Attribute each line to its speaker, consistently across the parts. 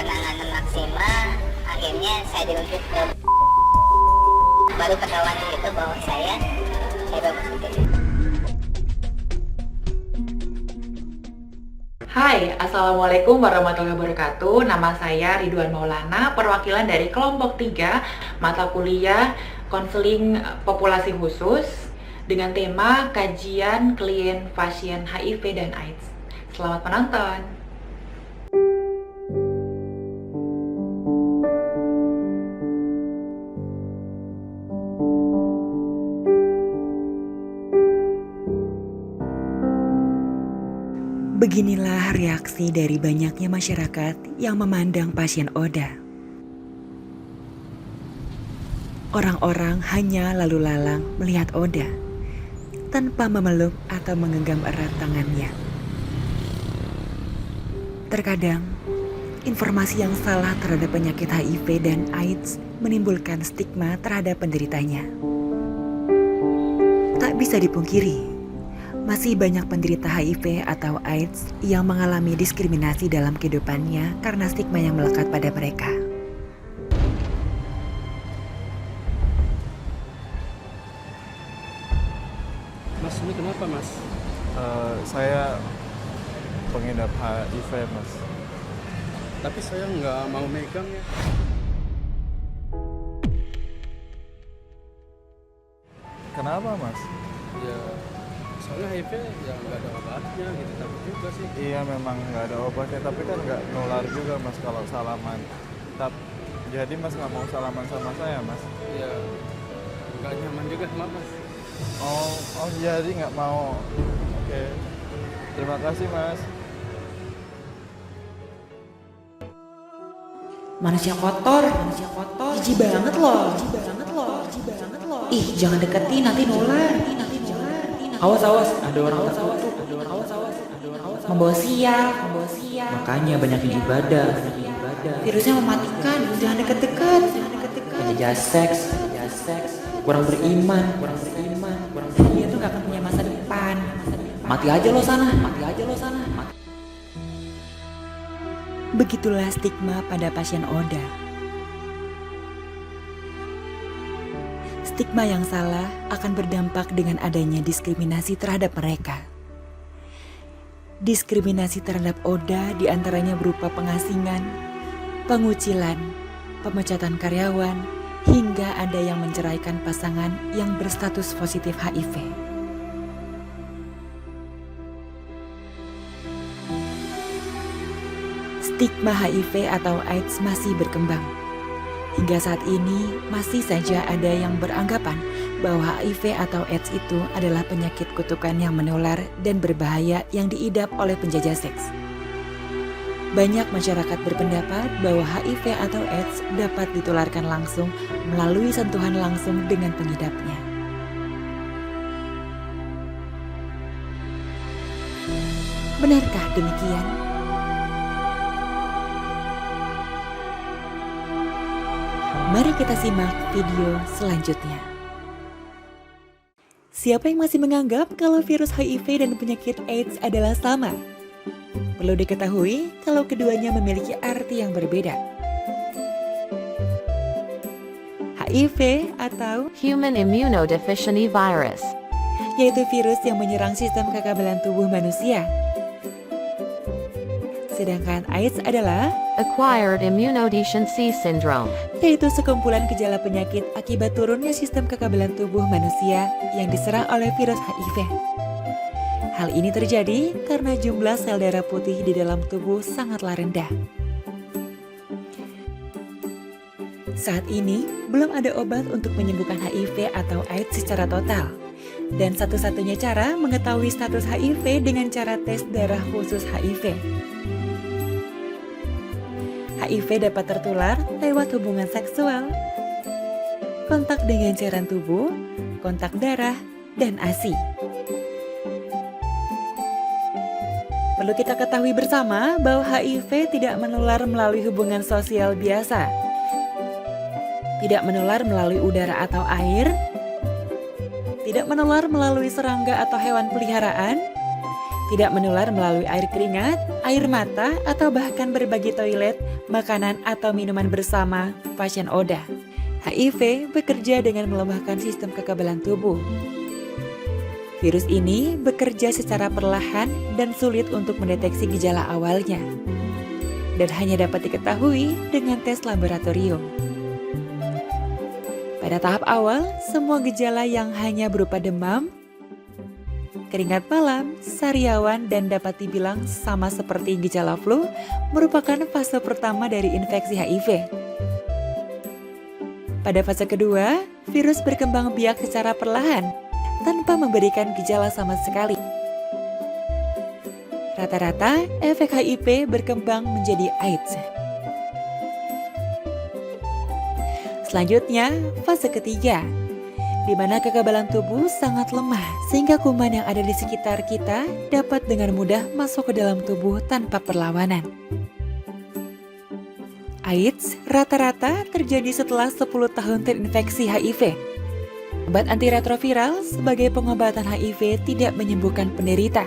Speaker 1: penanganan maksimal, akhirnya saya dirujuk ke baru ketahuan itu bahwa saya positif.
Speaker 2: Hai, Assalamualaikum warahmatullahi wabarakatuh. Nama saya Ridwan Maulana, perwakilan dari kelompok 3 mata kuliah konseling populasi khusus dengan tema kajian klien pasien HIV dan AIDS. Selamat menonton.
Speaker 3: Beginilah reaksi dari banyaknya masyarakat yang memandang pasien Oda. Orang-orang hanya lalu lalang melihat Oda tanpa memeluk atau menggenggam erat tangannya. Terkadang, informasi yang salah terhadap penyakit HIV dan AIDS menimbulkan stigma terhadap penderitanya. Tak bisa dipungkiri, masih banyak penderita HIV atau AIDS yang mengalami diskriminasi dalam kehidupannya karena stigma yang melekat pada mereka.
Speaker 4: Mas, ini kenapa mas?
Speaker 5: Saya pengidap HIV, mas.
Speaker 4: Tapi saya nggak mau megang ya.
Speaker 5: Kenapa, mas?
Speaker 4: Ya, soalnya HIV ya nggak ada obatnya gitu, takut juga sih.
Speaker 5: Iya, memang nggak ada obatnya, tapi kan nggak nular juga, mas, kalau salaman. Jadi mas nggak mau salaman sama saya, mas?
Speaker 4: Ya, nggak nyaman juga sama mas.
Speaker 5: Oh, jadi nggak mau. Oke, terima kasih, mas.
Speaker 2: Manusia kotor, jijik banget loh. Ih, jangan deketin, nanti nular. Awas, ada orang terkutuk. Membawa sial. Makanya banyakin ibadah. Virusnya mematikan, jangan deket-deket. Penjajah seks, kurang beriman. Dia tuh gak akan punya masa depan. Mati aja lo sana.
Speaker 3: Begitulah stigma pada pasien Oda. Stigma yang salah akan berdampak dengan adanya diskriminasi terhadap mereka. Diskriminasi terhadap Oda diantaranya berupa pengasingan, pengucilan, pemecatan karyawan, hingga ada yang menceraikan pasangan yang berstatus positif HIV. Stigma HIV atau AIDS masih berkembang. Hingga saat ini masih saja ada yang beranggapan bahwa HIV atau AIDS itu adalah penyakit kutukan yang menular dan berbahaya yang diidap oleh penjajah seks. Banyak masyarakat berpendapat bahwa HIV atau AIDS dapat ditularkan langsung melalui sentuhan langsung dengan pengidapnya. Benarkah demikian? Mari kita simak video selanjutnya. Siapa yang masih menganggap kalau virus HIV dan penyakit AIDS adalah sama? Perlu diketahui kalau keduanya memiliki arti yang berbeda. HIV atau
Speaker 6: Human Immunodeficiency Virus,
Speaker 3: yaitu virus yang menyerang sistem kekebalan tubuh manusia. Sedangkan AIDS adalah
Speaker 6: Acquired Immunodeficiency Syndrome,
Speaker 3: yaitu sekumpulan gejala penyakit akibat turunnya sistem kekebalan tubuh manusia yang diserang oleh virus HIV. Hal ini terjadi karena jumlah sel darah putih di dalam tubuh sangatlah rendah. Saat ini, belum ada obat untuk menyembuhkan HIV atau AIDS secara total. Dan satu-satunya cara mengetahui status HIV dengan cara tes darah khusus HIV. HIV dapat tertular lewat hubungan seksual, kontak dengan cairan tubuh, kontak darah, dan ASI. Perlu kita ketahui bersama bahwa HIV tidak menular melalui hubungan sosial biasa, tidak menular melalui udara atau air, tidak menular melalui serangga atau hewan peliharaan, tidak menular melalui air keringat, air mata, atau bahkan berbagi toilet, makanan, atau minuman bersama pasien ODA. HIV bekerja dengan melemahkan sistem kekebalan tubuh. Virus ini bekerja secara perlahan dan sulit untuk mendeteksi gejala awalnya, dan hanya dapat diketahui dengan tes laboratorium. Pada tahap awal, semua gejala yang hanya berupa demam, keringat malam, sariawan, dan dapat dibilang sama seperti gejala flu merupakan fase pertama dari infeksi HIV. Pada fase kedua, virus berkembang biak secara perlahan tanpa memberikan gejala sama sekali. Rata-rata, efek HIV berkembang menjadi AIDS. Selanjutnya, fase ketiga, di mana kekebalan tubuh sangat lemah sehingga kuman yang ada di sekitar kita dapat dengan mudah masuk ke dalam tubuh tanpa perlawanan. AIDS rata-rata terjadi setelah 10 tahun terinfeksi HIV. Obat antiretroviral sebagai pengobatan HIV tidak menyembuhkan penderita,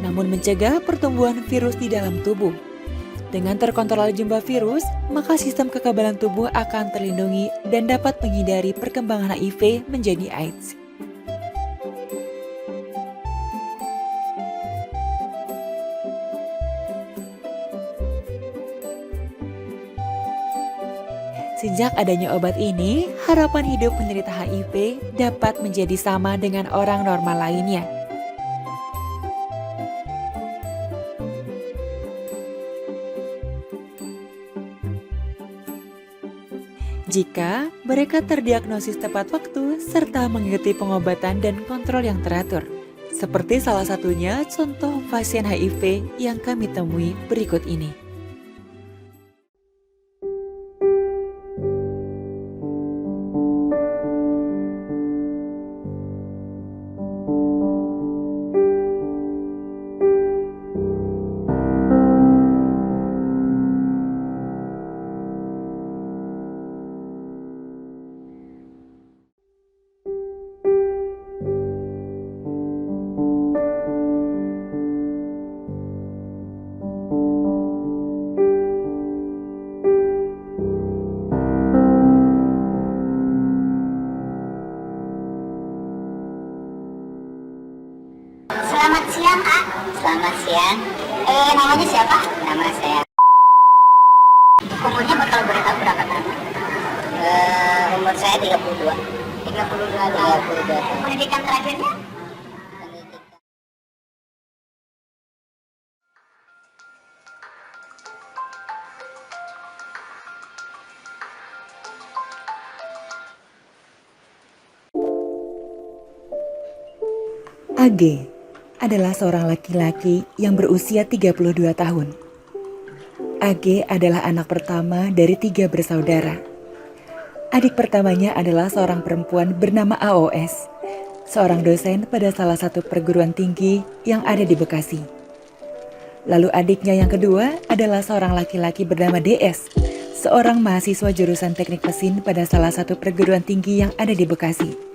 Speaker 3: namun mencegah pertumbuhan virus di dalam tubuh. Dengan terkontrol jumlah virus, maka sistem kekebalan tubuh akan terlindungi dan dapat menghindari perkembangan HIV menjadi AIDS. Sejak adanya obat ini, harapan hidup penderita HIV dapat menjadi sama dengan orang normal lainnya. Jika mereka terdiagnosis tepat waktu serta mengikuti pengobatan dan kontrol yang teratur. Seperti salah satunya contoh pasien HIV yang kami temui berikut ini.
Speaker 1: Selamat siang, Kak. Selamat siang. Namanya siapa? Nama saya. Umurnya bakal berapa tahun? Umur saya 32. 32 tahun. Pendidikan terakhirnya?
Speaker 3: AG adalah seorang laki-laki yang berusia 32 tahun. AG adalah anak pertama dari 3 bersaudara. Adik pertamanya adalah seorang perempuan bernama AOS, seorang dosen pada salah satu perguruan tinggi yang ada di Bekasi. Lalu adiknya yang kedua adalah seorang laki-laki bernama DS, seorang mahasiswa jurusan teknik mesin pada salah satu perguruan tinggi yang ada di Bekasi.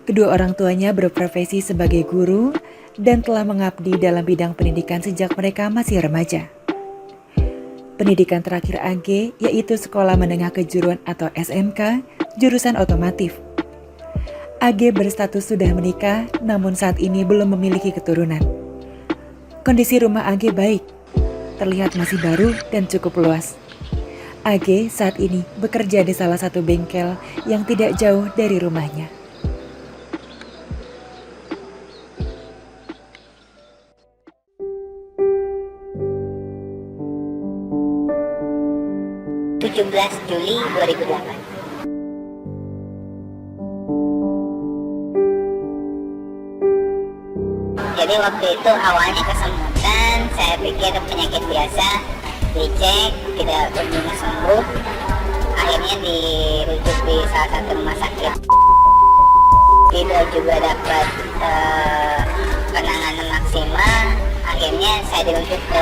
Speaker 3: Kedua orang tuanya berprofesi sebagai guru dan telah mengabdi dalam bidang pendidikan sejak mereka masih remaja. Pendidikan terakhir AG yaitu Sekolah Menengah Kejuruan atau SMK, jurusan otomotif. AG berstatus sudah menikah namun saat ini belum memiliki keturunan. Kondisi rumah AG baik, terlihat masih baru dan cukup luas. AG saat ini bekerja di salah satu bengkel yang tidak jauh dari rumahnya.
Speaker 1: Juli 2008. Jadi waktu itu awalnya kesemutan, saya pikir penyakit biasa, dicek, tidak kunjung sembuh. Akhirnya dirujuk di salah satu rumah sakit. Tidak juga dapat penanganan maksimal. Akhirnya saya dirujuk ke,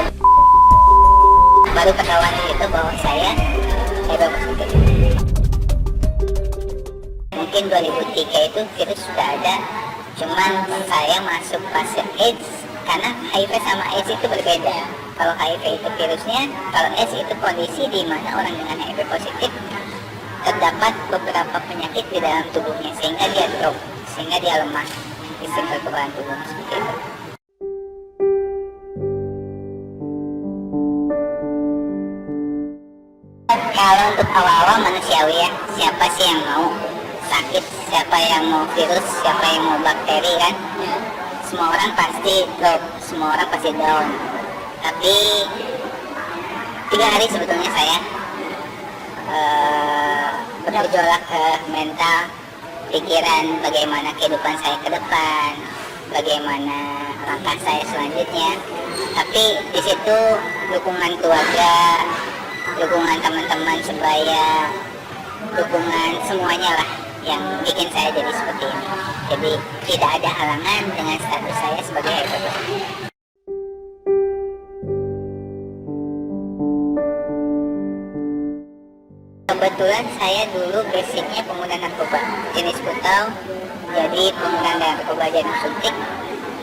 Speaker 1: baru ketahuan itu bahwa saya positif. Mungkin 2003 itu virus sudah ada, cuman saya masuk fase AIDS Karena HIV sama AIDS itu berbeda. Kalau HIV itu virusnya, kalau AIDS itu kondisi di mana orang dengan HIV positif terdapat beberapa penyakit di dalam tubuhnya sehingga dia drop, sehingga dia lemah sistem kekebalan tubuhnya seperti itu. Kalau untuk awal-awal manusiawi ya, siapa sih yang mau sakit, siapa yang mau virus, siapa yang mau bakteri kan? Semua orang pasti drop, semua orang pasti down. Tapi 3 hari sebetulnya saya bergejolak ke mental, pikiran, bagaimana kehidupan saya ke depan, bagaimana langkah saya selanjutnya. Tapi di situ dukungan keluarga, dukungan teman-teman sebaya, dukungan semuanya lah yang bikin saya jadi seperti ini. Jadi tidak ada halangan dengan status saya sebagai HIV positif. Kebetulan saya dulu basicnya pengguna narkoba jenis kutal, jadi pengguna narkoba jarum suntik.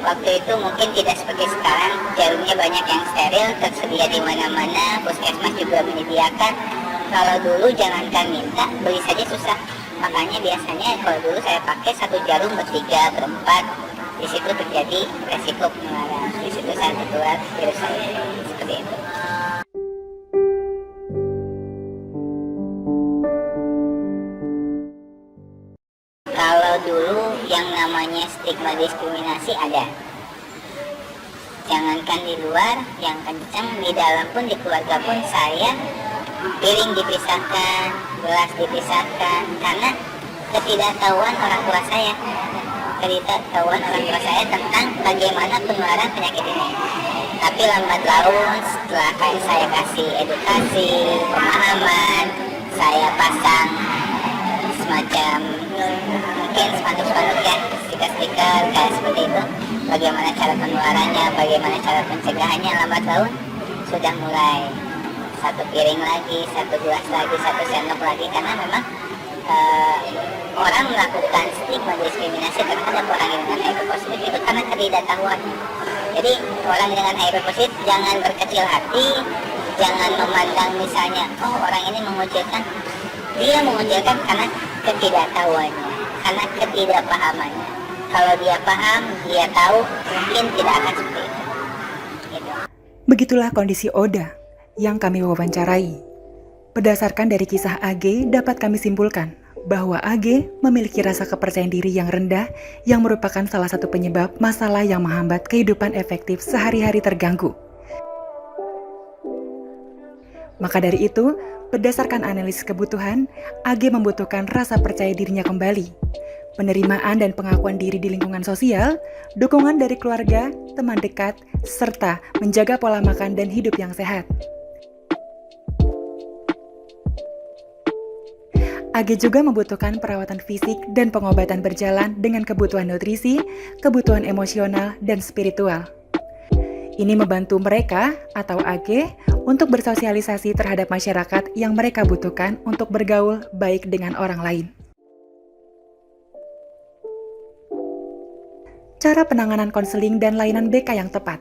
Speaker 1: Waktu itu mungkin tidak seperti sekarang, jarumnya banyak yang steril, tersedia di mana-mana, puskesmas juga menyediakan. Kalau dulu jangankan minta, beli saja susah. Makanya biasanya kalau dulu saya pakai 1 jarum ber-3, ber-4. Di situ terjadi resiko penularan. Di situ saya tertular virus HIV seperti itu. Kalau dulu yang namanya stigma diskriminasi ada. Jangankan di luar, yang kencang di dalam pun, di keluarga pun saya piring dipisahkan, gelas dipisahkan karena ketidaktahuan orang tua saya. Ketidaktahuan orang tua saya tentang bagaimana penularan penyakit ini. Tapi lambat laun setelah saya kasih edukasi, pemahaman, saya pasang semacam mungkin spanduk-spanduk ya, stiker-stiker kayak seperti itu, bagaimana cara penularannya, bagaimana cara pencegahannya, lambat laun sudah mulai 1 piring lagi, 1 gelas lagi, 1 sendok lagi, karena memang orang melakukan stigma diskriminasi terhadap orang dengan HIV positif itu karena ketidaktahuan. Jadi orang dengan HIV positif jangan berkecil hati, jangan memandang misalnya, oh orang ini mengucilkan. Dia mengucilkan karena ketidaktahuannya, karena ketidakpahamannya. Kalau dia paham, dia tahu, mungkin tidak akan seperti itu. Gitu.
Speaker 3: Begitulah kondisi Oda yang kami wawancarai. Berdasarkan dari kisah AG, dapat kami simpulkan bahwa AG memiliki rasa kepercayaan diri yang rendah yang merupakan salah satu penyebab masalah yang menghambat kehidupan efektif sehari-hari terganggu. Maka dari itu, berdasarkan analisis kebutuhan, AG membutuhkan rasa percaya dirinya kembali, penerimaan dan pengakuan diri di lingkungan sosial, dukungan dari keluarga, teman dekat, serta menjaga pola makan dan hidup yang sehat. AG juga membutuhkan perawatan fisik dan pengobatan berjalan dengan kebutuhan nutrisi, kebutuhan emosional, dan spiritual. Ini membantu mereka atau AG untuk bersosialisasi terhadap masyarakat yang mereka butuhkan untuk bergaul baik dengan orang lain. Cara penanganan konseling dan layanan BK yang tepat.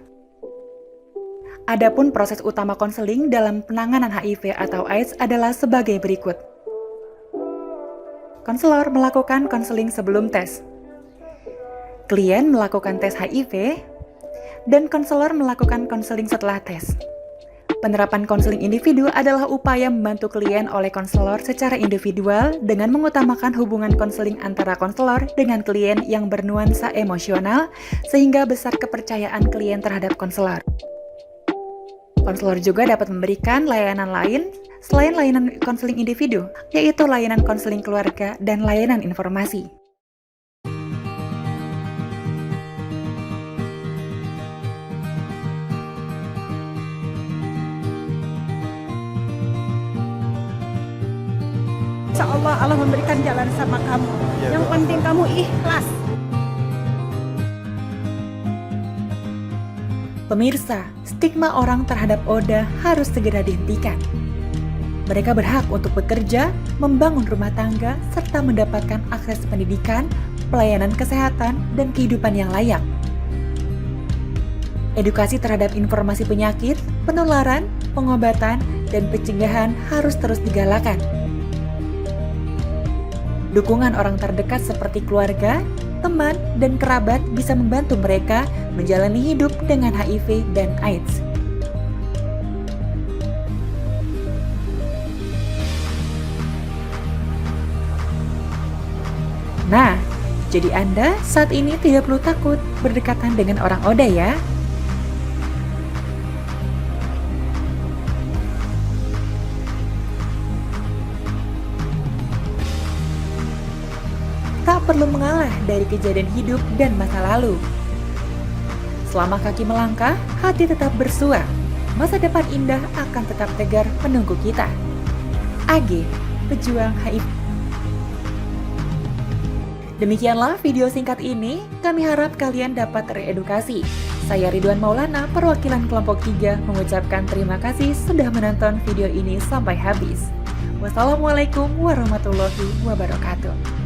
Speaker 3: Adapun proses utama konseling dalam penanganan HIV atau AIDS adalah sebagai berikut. Konselor melakukan konseling sebelum tes. Klien melakukan tes HIV, dan konselor melakukan konseling setelah tes. Penerapan konseling individu adalah upaya membantu klien oleh konselor secara individual dengan mengutamakan hubungan konseling antara konselor dengan klien yang bernuansa emosional sehingga besar kepercayaan klien terhadap konselor. Konselor juga dapat memberikan layanan lain selain layanan konseling individu, yaitu layanan konseling keluarga dan layanan informasi.
Speaker 7: Insya Allah memberikan jalan sama kamu.
Speaker 5: Ya,
Speaker 7: Yang
Speaker 5: doa.
Speaker 7: penting kamu ikhlas.
Speaker 3: Pemirsa, stigma orang terhadap Oda harus segera dihentikan. Mereka berhak untuk bekerja, membangun rumah tangga, serta mendapatkan akses pendidikan, pelayanan kesehatan, dan kehidupan yang layak. Edukasi terhadap informasi penyakit, penularan, pengobatan, dan pencegahan harus terus digalakan. Dukungan orang terdekat seperti keluarga, teman, dan kerabat bisa membantu mereka menjalani hidup dengan HIV dan AIDS. Nah, jadi Anda saat ini tidak perlu takut berdekatan dengan orang ODA ya. Tak perlu mengalah dari kejadian hidup dan masa lalu. Selama kaki melangkah, hati tetap bersua. Masa depan indah akan tetap tegar menunggu kita. AG, pejuang HIV. Demikianlah video singkat ini, kami harap kalian dapat teredukasi. Saya Ridwan Maulana, perwakilan kelompok 3, mengucapkan terima kasih sudah menonton video ini sampai habis. Wassalamualaikum warahmatullahi wabarakatuh.